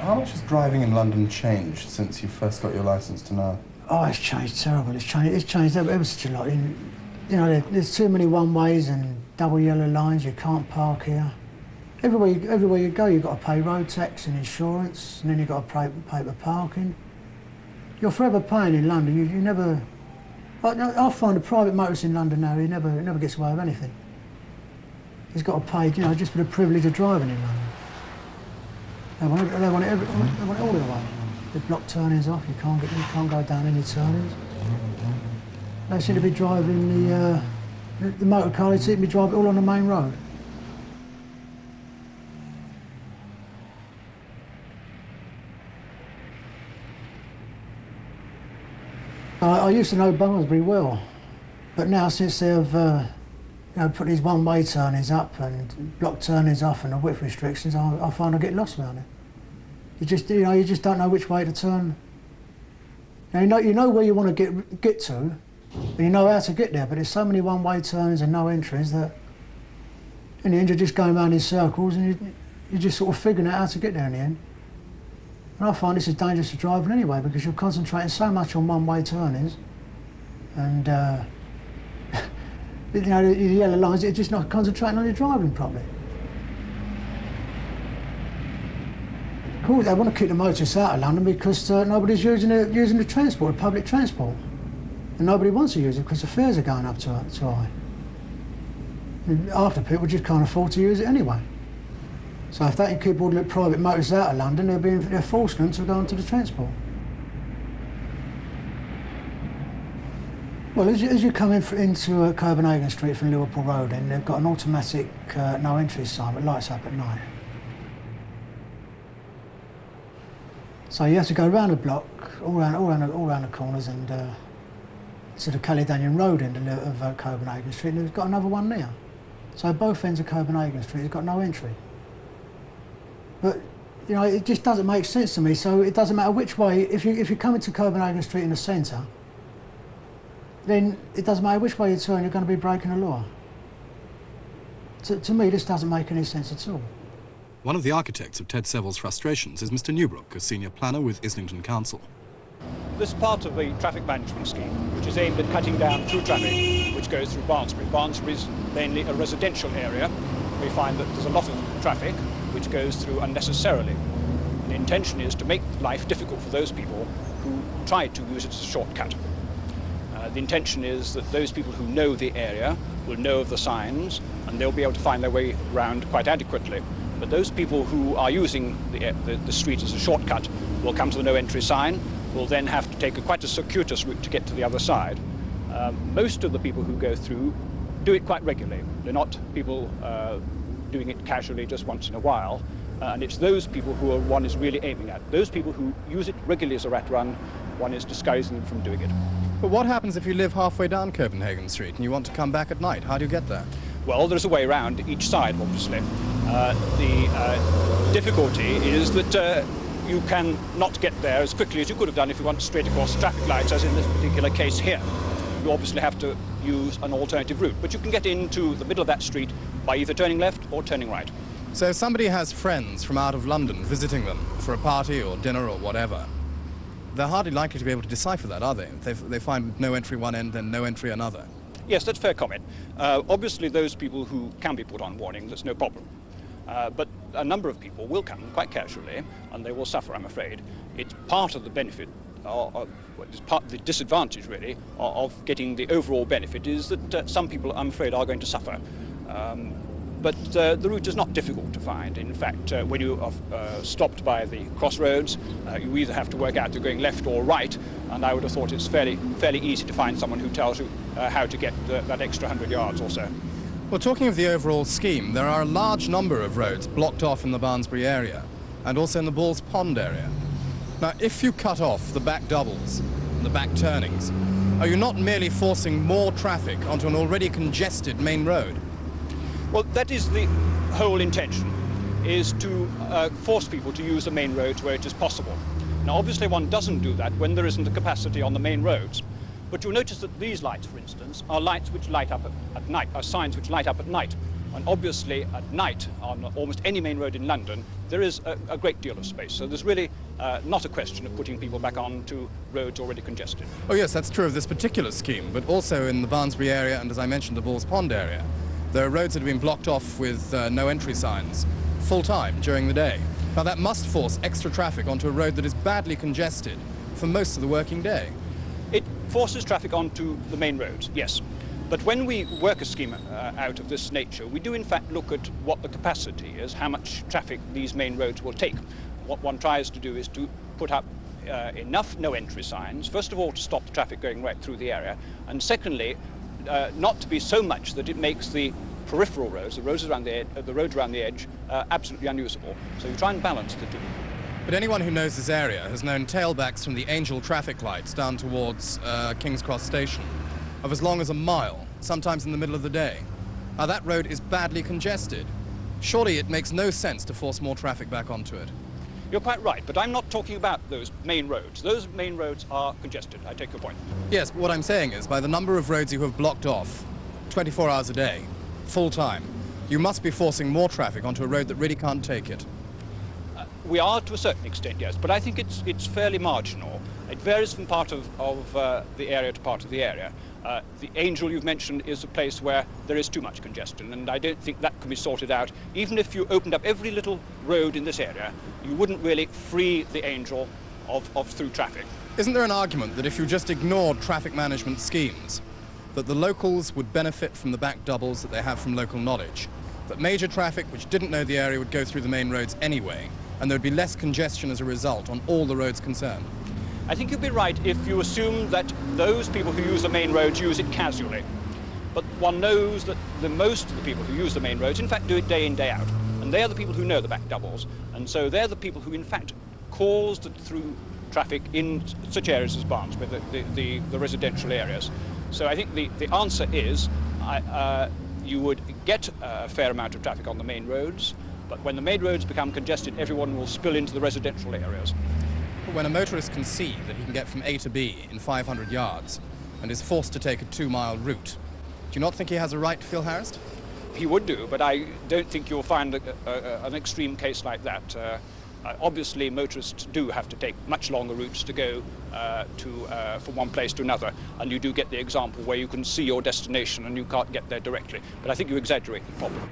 How much has driving in London changed since you first got your licence to now? Oh, it's changed terrible. It's changed ever such a lot. You know, there's too many one-ways and double yellow lines. You can't park here. Everywhere you go, you've got to pay road tax and insurance, and then you've got to pay for parking. You're forever paying in London. You never... I find a private motorist in London now, he never gets away with anything. He's got to pay, you know, just for the privilege of driving in London. They want it all the way. They block turnings off. You can't go down any turnings. They seem to be driving the motor car. They seem to be driving all on the main road. I used to know Barnsbury well, but now since they've put these one-way turnings up and block turnings off and the width restrictions, I find I get lost around it. You just don't know which way to turn. Now, you know where you want to get to, and you know how to get there, but there's so many one-way turns and no entries that in the end you're just going around in circles and you're just sort of figuring out how to get there in the end. And I find this is dangerous for driving anyway, because you're concentrating so much on one-way turnings and you know, the yellow lines, you're just not concentrating on your driving properly. Of course, they want to keep the motorists out of London because nobody's using the transport, public transport. And nobody wants to use it because the fares are going up too high. And half the people just can't afford to use it anyway. So if they can keep all the private motorists out of London, they're forcing them to go onto the transport. Well, as you come into Copenhagen Street from Liverpool Road, then they've got an automatic no entry sign that lights up at night. So you have to go around the block, all around the corners, and to the Caledonian Road end of Copenhagen Street, and they've got another one there. So both ends of Copenhagen Street have got no entry. But you know, it just doesn't make sense to me. So it doesn't matter which way. If you come into Copenhagen Street in the centre, then it doesn't matter which way you turn, you're going to be breaking the law. To me, this doesn't make any sense at all. One of the architects of Ted Seville's frustrations is Mr. Newbrook, a senior planner with Islington Council. This part of the traffic management scheme, which is aimed at cutting down through traffic, which goes through Barnsbury. Barnsbury is mainly a residential area. We find that there's a lot of traffic which goes through unnecessarily. And the intention is to make life difficult for those people who try to use it as a shortcut. The intention is that those people who know the area will know of the signs and they'll be able to find their way around quite adequately. But those people who are using the street as a shortcut will come to the no entry sign, will then have to take quite a circuitous route to get to the other side. Most of the people who go through do it quite regularly. They're not people doing it casually just once in a while. And it's those people who one is really aiming at. Those people who use it regularly as a rat run, one is discouraging them from doing it. But what happens if you live halfway down Copenhagen Street and you want to come back at night? How do you get there? Well, there's a way around each side, obviously. The difficulty is that you can not get there as quickly as you could have done if you went straight across traffic lights, as in this particular case here. You obviously have to use an alternative route, but you can get into the middle of that street by either turning left or turning right. So if somebody has friends from out of London visiting them for a party or dinner or whatever, they're hardly likely to be able to decipher that, are they? They find no entry one end and no entry another. Yes, that's a fair comment. Obviously, those people who can be put on warning, that's no problem. But a number of people will come quite casually, and they will suffer, I'm afraid. It's part of the benefit, it's part of the disadvantage, really, of getting the overall benefit is that some people, I'm afraid, are going to suffer. But the route is not difficult to find. In fact, when you are stopped by the crossroads, you either have to work out you're going left or right, and I would have thought it's fairly easy to find someone who tells you how to get that extra 100 yards or so. Well, talking of the overall scheme, there are a large number of roads blocked off in the Barnsbury area, and also in the Balls Pond area. Now, if you cut off the back doubles and the back turnings, are you not merely forcing more traffic onto an already congested main road? Well, that is the whole intention, is to force people to use the main roads where it is possible. Now, obviously, one doesn't do that when there isn't the capacity on the main roads. But you'll notice that these lights, for instance, are lights which light up at night, are signs which light up at night. And obviously at night on almost any main road in London there is a great deal of space. So there's really not a question of putting people back onto roads already congested. Oh yes, that's true of this particular scheme, but also in the Barnsbury area and, as I mentioned, the Balls Pond area. There are roads that have been blocked off with no entry signs full time during the day. Now that must force extra traffic onto a road that is badly congested for most of the working day. It forces traffic onto the main roads, yes. But when we work a scheme out of this nature, we do in fact look at what the capacity is, how much traffic these main roads will take. What one tries to do is to put up enough no entry signs, first of all to stop the traffic going right through the area, and secondly, not to be so much that it makes the peripheral roads, the roads around the edge, absolutely unusable. So you try and balance the two. But anyone who knows this area has known tailbacks from the Angel traffic lights down towards King's Cross Station of as long as a mile, sometimes in the middle of the day. Now that road is badly congested. Surely it makes no sense to force more traffic back onto it. You're quite right, but I'm not talking about those main roads. Those main roads are congested, I take your point. Yes, but what I'm saying is, by the number of roads you have blocked off 24 hours a day, full time, you must be forcing more traffic onto a road that really can't take it. We are to a certain extent, yes, but I think it's fairly marginal. It varies from part of the area to part of the area. The Angel you've mentioned is a place where there is too much congestion, and I don't think that can be sorted out. Even if you opened up every little road in this area, you wouldn't really free the Angel of through traffic. Isn't there an argument that if you just ignored traffic management schemes, that the locals would benefit from the back doubles that they have from local knowledge, that major traffic which didn't know the area would go through the main roads anyway, and there'd be less congestion as a result on all the roads concerned? I think you'd be right if you assume that those people who use the main roads use it casually. But one knows that the most of the people who use the main roads in fact do it day in, day out. And they are the people who know the back doubles. And so they're the people who in fact cause the through traffic in such areas as Barnsbury, the residential areas. So I think the answer is you would get a fair amount of traffic on the main roads, but when the main roads become congested, everyone will spill into the residential areas. When a motorist can see that he can get from A to B in 500 yards and is forced to take a 2-mile route, do you not think he has a right to feel harassed? He would do, but I don't think you'll find an extreme case like that. Obviously, motorists do have to take much longer routes to go from one place to another, and you do get the example where you can see your destination and you can't get there directly. But I think you exaggerate the problem.